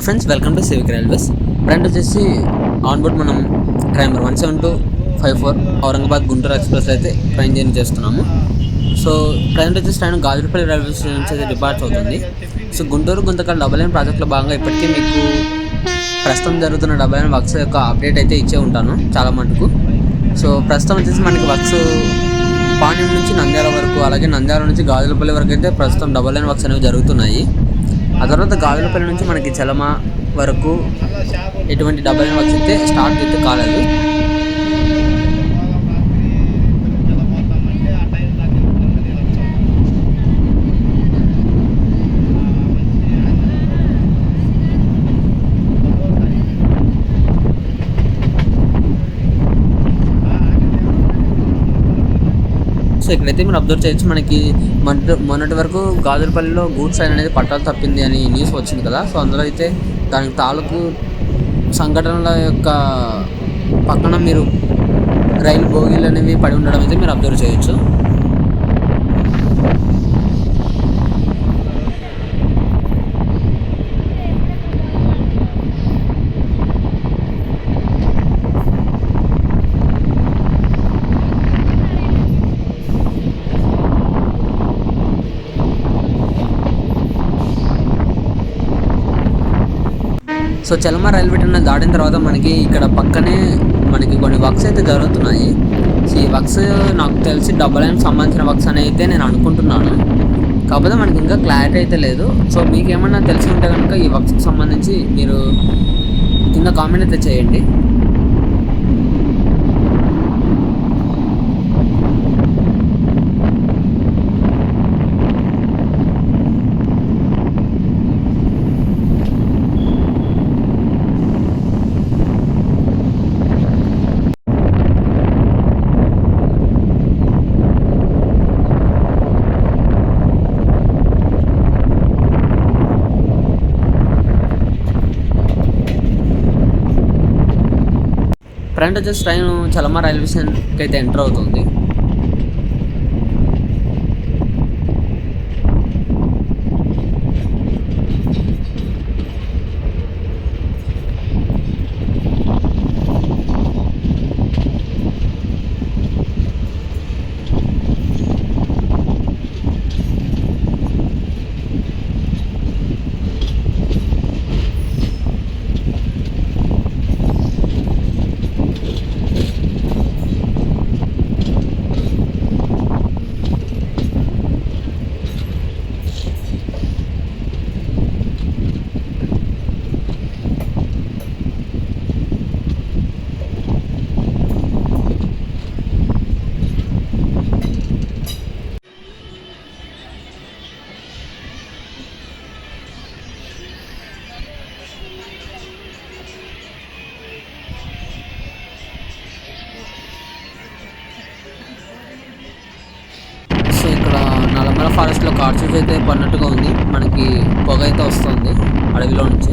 Friends, welcome to civic railways. Friend వచ్చేసి on board మనం train number 17254 Aurangabad Guntur express అయితే train journey చేస్తున్నాము. So train వచ్చేసి ట్రైన్ గాజులపల్లి రైల్వే స్టేషన్ నుంచి అయితే డిపార్ట్ అవుతుంది. So Guntur Guntakal double line ప్రాజెక్టులో భాగంగా ఇప్పటికీ మీకు ప్రస్తుతం జరుగుతున్న డబల్ లైన్ వర్క్స్ యొక్క అప్డేట్ అయితే ఇచ్చే ఉంటాను చాలా మటుకు. సో ప్రస్తుతం వచ్చేసి మనకి వర్క్స్ పాణ్యం నుంచి నంద్యాల వరకు, అలాగే నంద్యాల నుంచి గాజులపల్లి వరకు అయితే ప్రస్తుతం డబల్ లైన్ వర్క్స్ అనేవి జరుగుతున్నాయి. ఆ తర్వాత గాజులపల్లి నుంచి మనకి చలమ వరకు ఎటువంటి డబల్ లైన్ వర్క్స్ అయితే స్టార్ట్ అయితే కాలేదు. సో ఇక్కడైతే మీరు అబ్జర్వ్ చేయొచ్చు, మనకి మొన్నటి వరకు గాజులపల్లిలో గూడ్స్ ట్రైన్ అనేది పట్టాలు తప్పింది అని న్యూస్ వచ్చింది కదా. సో అందులో అయితే దానికి తాలూకు సంఘటనల యొక్క పక్కన మీరు రైలు బోగీలు అనేవి పడి ఉండడం అయితే మీరు అబ్జర్వ్ చేయొచ్చు. సో చలమ రైల్వే టన్నెల్ దాటిన తర్వాత మనకి ఇక్కడ పక్కనే మనకి కొన్ని వర్క్స్ అయితే జరుగుతున్నాయి. సో ఈ వర్క్స్ నాకు తెలిసి డబల్ లైన్ సంబంధించిన వర్క్స్ అని అయితే నేను అనుకుంటున్నాను. కాకపోతే మనకి ఇంకా క్లారిటీ అయితే లేదు. సో మీకు ఏమన్నా తెలిసి ఉంటే కనుక ఈ వర్క్స్కి సంబంధించి మీరు కింద కామెంట్ అయితే చేయండి. ఫ్రంట్ వచ్చేసి ట్రైన్ చలమ రైల్వే స్టేషన్కి అయితే ఎంటర్ అవుతుంది. నల్లమల ఫారెస్ట్లో కార్చూజ్ అయితే పడినట్టుగా ఉంది. మనకి పొగ అయితే వస్తుంది అడవిలో నుంచి.